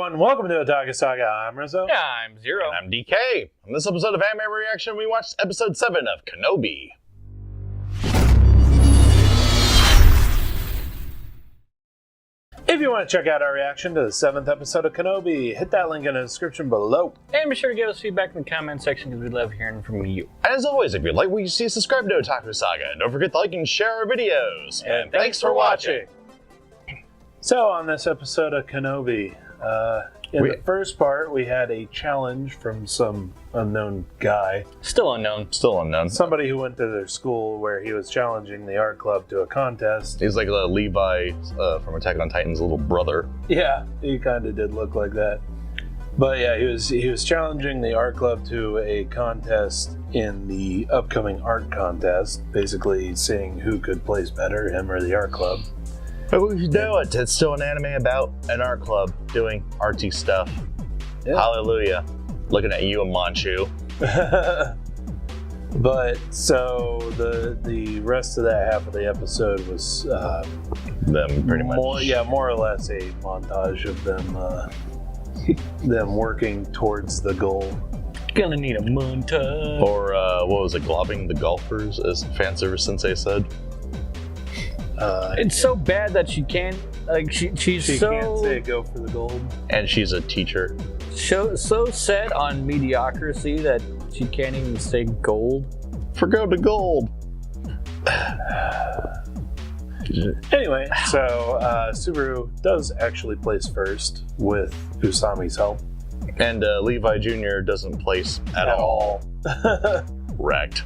everyone. Welcome to Otaku Saga. I'm Rizzo. Yeah, I'm Zero. And I'm DK. On this episode of Anime Reaction, we watched episode 7 of KonoBi. If you want to check out our reaction to the 7th episode of KonoBi, hit that link in the description below. And be sure to give us feedback in the comment section because we love hearing from you. And as always, if you like what you see, subscribe to Otaku Saga. And don't forget to like and share our videos. And thanks for watching. So, on this episode of KonoBi, in the first part, we had a challenge from some unknown guy. Still unknown. Still unknown. Somebody who went to their school where he was challenging the art club to a contest. He's like the Levi from Attack on Titan's little brother. Yeah, he kind of did look like that. But yeah, he was challenging the art club to a contest in the upcoming art contest, basically seeing who could place better, him or the art club. But we should do it. It's still an anime about an art club doing artsy stuff. Yeah. Hallelujah. Looking at you and Manchu. But so the rest of that half of the episode was them pretty much. More or less a montage of them them working towards the goal. Gonna need a montage. Or what was it? Globbing the golfers, as Fanservice Sensei said. It's so bad that she can't, like, she can't say go for the gold. And she's a teacher. So set on mediocrity that she can't even say gold. Forgo to gold. Anyway, so Subaru does actually place first with Usami's help. And Levi Jr. doesn't place at all. Wrecked.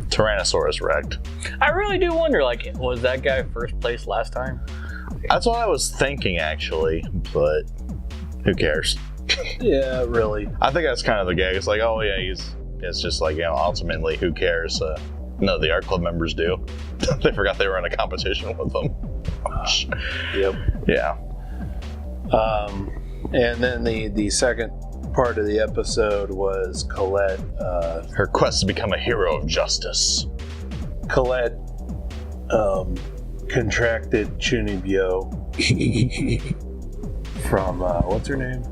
Tyrannosaurus wrecked. I really do wonder, like, was that guy first place last time? That's what I was thinking, actually, but who cares? Yeah, really. I think that's kind of the gag. It's like, oh yeah, it's just like, you know, ultimately, who cares? No, the art club members do. They forgot they were in a competition with them. Yep. Yeah. And then the second part of the episode was Colette. Her quest to become a hero of justice. Colette contracted Chunibyo from what's her name?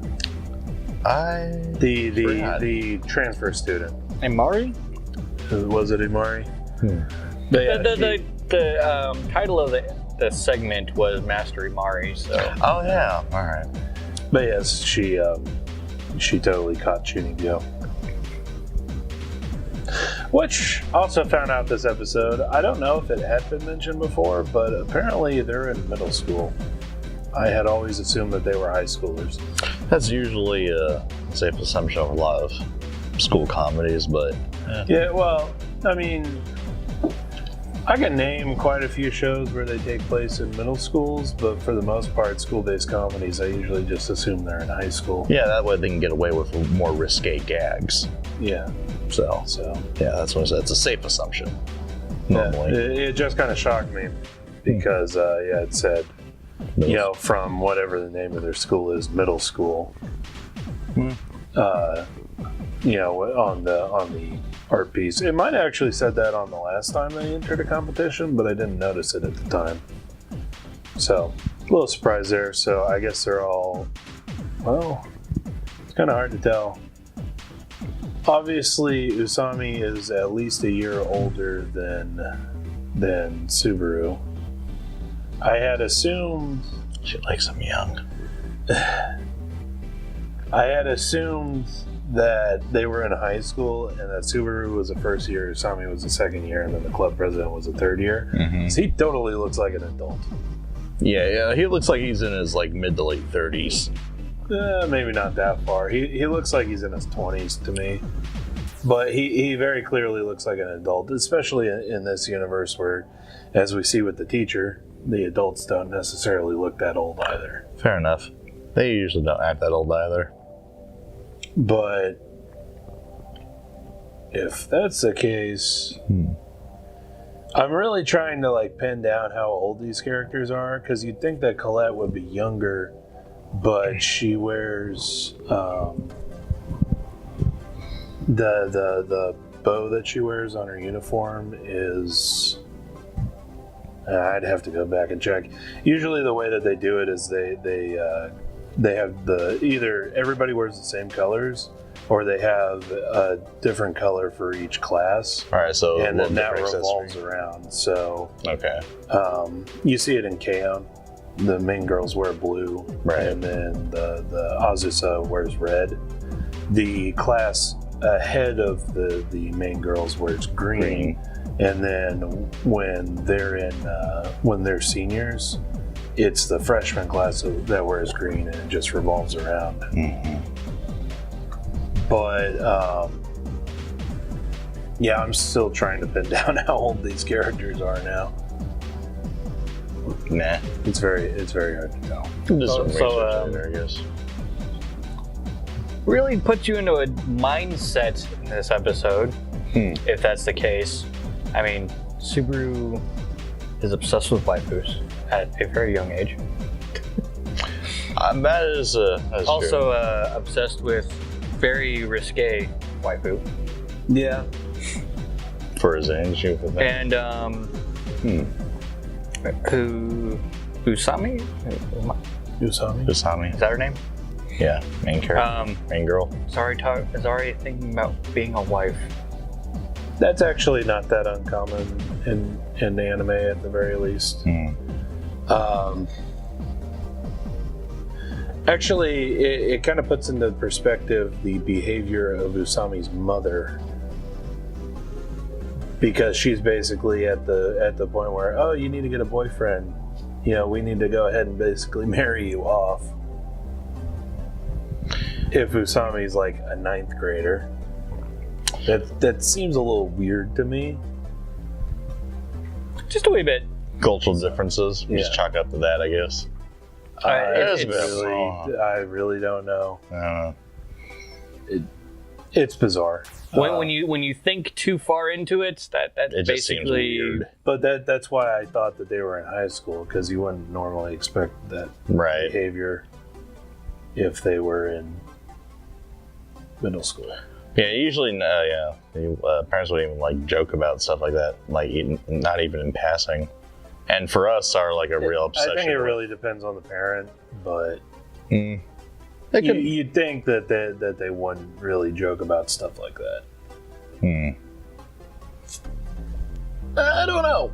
The transfer student. Imari? Was it Imari? But yeah, the title of the segment was Master Imari. So. Oh yeah. All right. But yes, she totally caught Chunibyo. Which also found out this episode, I don't know if it had been mentioned before, but apparently they're in middle school. I had always assumed that they were high schoolers. That's usually a safe assumption of a lot of school comedies, but... Yeah, well, I mean, I can name quite a few shows where they take place in middle schools, but for the most part, school-based comedies, I usually just assume they're in high school. Yeah, that way they can get away with more risque gags. Yeah. So yeah, that's what I said. It's a safe assumption. Normally. Yeah, it just kind of shocked me because it said, you know, from whatever the name of their school is, middle school. You know, on the art piece. It might have actually said that on the last time they entered a competition, but I didn't notice it at the time. So, a little surprise there. So I guess they're all, well, it's kind of hard to tell. Obviously, Usami is at least a year older than Subaru. I had assumed... She likes him young. I had assumed that they were in high school and that Subaru was the first year, Usami was the second year, and then the club president was the third year. Mm-hmm. So he totally looks like an adult. Yeah, he looks like he's in his like mid to late 30s. Maybe not that far. He looks like he's in his 20s to me. But he very clearly looks like an adult, especially in this universe where, as we see with the teacher, the adults don't necessarily look that old either. Fair enough. They usually don't act that old either. But if that's the case, I'm really trying to like pin down how old these characters are, because you'd think that Colette would be younger, but she wears the bow that she wears on her uniform is... I'd have to go back and check. Usually the way that they do it is they they have either everybody wears the same colors, or they have a different color for each class. All right, so and then that revolves around. So okay, you see it in K-On! The main girls wear blue, right, and then the Azusa wears red. The class ahead of the main girls wears green. And then when they're seniors, it's the freshman class that wears green, and it just revolves around. Mm-hmm. But yeah, I'm still trying to pin down how old these characters are now. Nah, it's very hard to tell. I guess. Really puts you into a mindset in this episode, if that's the case. I mean, Subaru is obsessed with waifus at a very young age. That is also obsessed with very risque waifu. Yeah. For his age, and Usami? Usami. Is that her name? Yeah, main character, main girl. Is already thinking about being a wife. That's actually not that uncommon in anime, at the very least. Actually, it kind of puts into perspective the behavior of Usami's mother, because she's basically at the point where, oh, you need to get a boyfriend. You know, we need to go ahead and basically marry you off. If Usami's like a 9th grader, that seems a little weird to me. Just a wee bit. Cultural differences. We just chalk up to that, I guess. I really don't know. It's bizarre. When you think too far into it, that it just seems weird. But that's why I thought that they were in high school, because you wouldn't normally expect that behavior if they were in middle school. Yeah, usually, parents would even like joke about stuff like that, like not even in passing. And for us, are like a real obsession. I think it really depends on the parent, but you'd think that they wouldn't really joke about stuff like that. I don't know.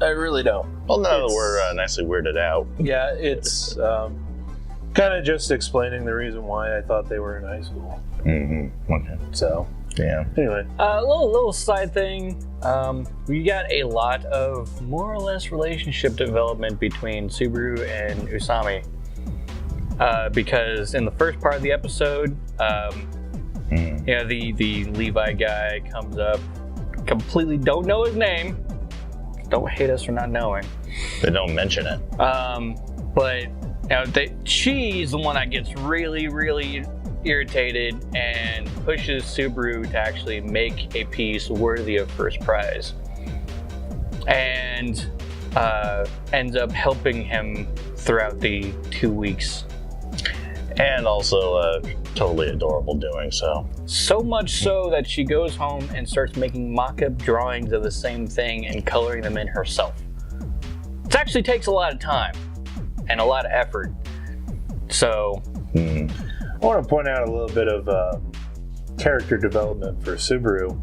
I really don't. Well, now that we're nicely weirded out. Yeah, it's kind of just explaining the reason why I thought they were in high school. Okay. So, yeah. Anyway. Little side thing. We got a lot of more or less relationship development between Subaru and Usami. Because in the first part of the episode, the Levi guy comes up, completely don't know his name. Don't hate us for not knowing. They don't mention it. But she's the one that gets really, really irritated and pushes Subaru to actually make a piece worthy of first prize, and ends up helping him throughout the 2 weeks. And also totally adorable doing so. So much so that she goes home and starts making mock-up drawings of the same thing and coloring them in herself. It actually takes a lot of time and a lot of effort. So I want to point out a little bit of character development for Subaru.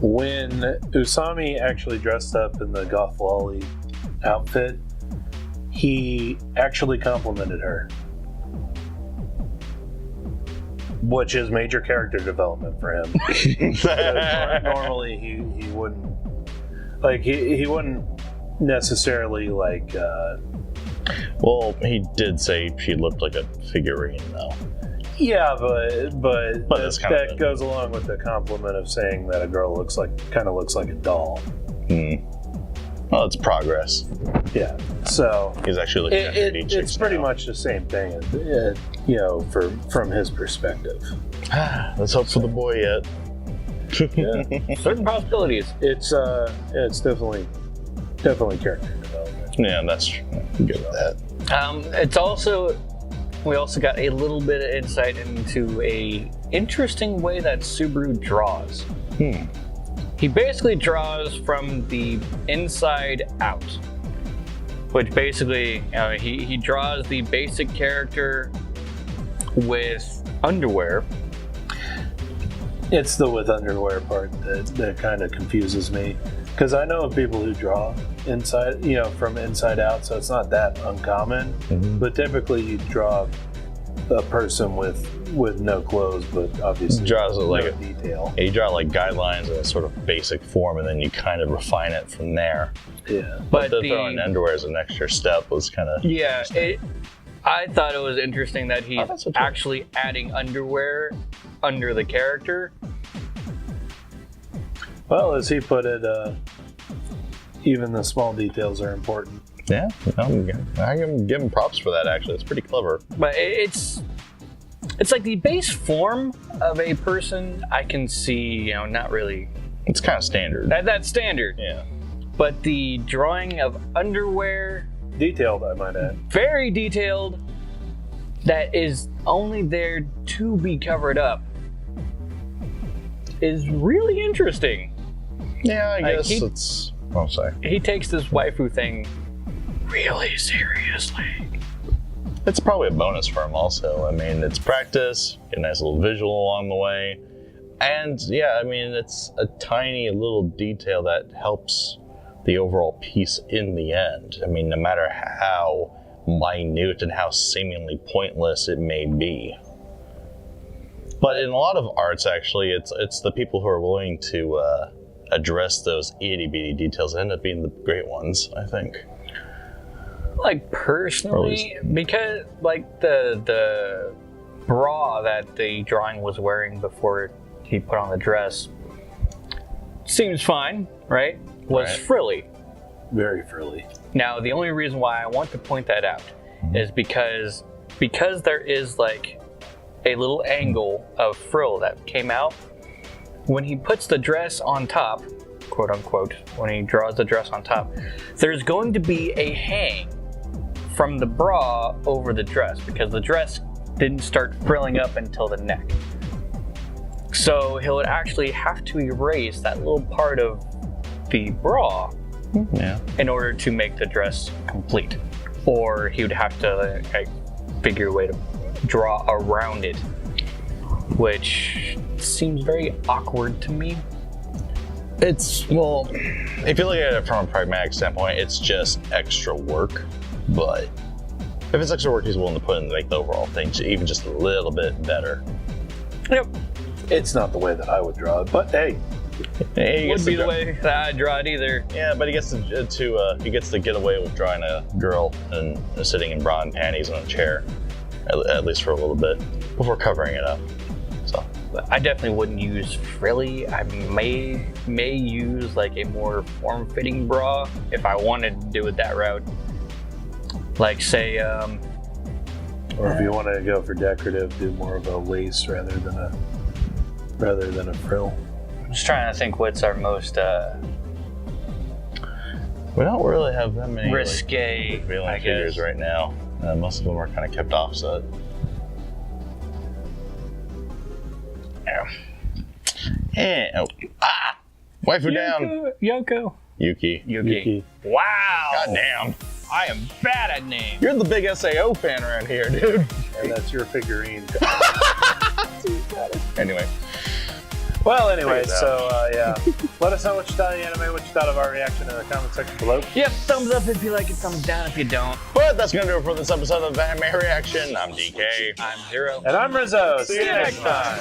When Usami actually dressed up in the Goth Lolly outfit, he actually complimented her, which is major character development for him. Normally he wouldn't, like, he wouldn't necessarily like. Well, he did say she looked like a figurine, though. Yeah, but that of goes along with the compliment of saying that a girl kind of looks like a doll. Well, it's progress. Yeah, so he's actually looking at it's pretty much the same thing, from his perspective. Let's hope for the boy yet. Yeah. Certain possibilities. It's definitely character development. Yeah, that's true. I'm good with that. We also got a little bit of insight into a interesting way that Subaru draws. He basically draws from the inside out. which basically he draws the basic character with underwear. It's the with underwear part that kind of confuses me, because I know of people who draw inside, from inside out, so it's not that uncommon. But typically, you draw a person with no clothes, but obviously draws it like no detail. Yeah, you draw like guidelines in a sort of basic form, and then you kind of refine it from there. Yeah, but throwing underwear as an extra step was kind of I thought it was interesting that he's actually adding underwear under the character. Well, as he put it, even the small details are important. Yeah, I can give him props for that. Actually, it's pretty clever. But it's like the base form of a person. I can see, not really. It's kind of standard. That's standard. Yeah. But the drawing of underwear, detailed, I might add. Very detailed. That is only there to be covered up. Is really interesting. Yeah, I guess it's. Oh, sorry. He takes this waifu thing really seriously. It's probably a bonus for him also. I mean, it's practice, get a nice little visual along the way. And yeah, I mean, it's a tiny little detail that helps the overall piece in the end. I mean, no matter how minute and how seemingly pointless it may be. But in a lot of arts, actually, it's the people who are willing to address those itty-bitty details that end up being the great ones, I think. Like, personally, because, like, the bra that the drawing was wearing before he put on the dress seems fine, right? Was frilly. Very frilly. Now, the only reason why I want to point that out is because there is, like, a little angle of frill that came out. When he puts the dress on top, quote unquote, when he draws the dress on top, there's going to be a hang from the bra over the dress because the dress didn't start frilling up until the neck. So he'll actually have to erase that little part of the bra in order to make the dress complete. Or he would have to figure a way to draw around it, which seems very awkward to me. It's, well, if you look at it from a pragmatic standpoint, it's just extra work. But if it's extra work he's willing to put in to make the overall thing even just a little bit better. Yep. It's not the way that I would draw it, but hey. It would be the way that I draw it either. Yeah, but he gets to get away with drawing a girl and sitting in bra and panties on a chair, at least for a little bit, before covering it up. So I definitely wouldn't use frilly. I may use like a more form-fitting bra if I wanted to do it that route. Like say, or if you want to go for decorative, do more of a lace rather than a frill. I'm just trying to think what's our most we don't really have that many risque revealing figures right now. Most of them are kind of kept offset. Yeah. Waifu down. Yoko. Yuki. Wow. Goddamn. I am bad at names. You're the big SAO fan around here, dude. And that's your figurine. Anyway. Well, anyway, so yeah. Let us know what you thought of the anime, what you thought of our reaction in the comment section below. Yep, thumbs up if you like it, thumbs down if you don't. But that's going to do it for this episode of Anime Reaction. I'm DK. I'm Zero. And I'm Rizzo. See you next time.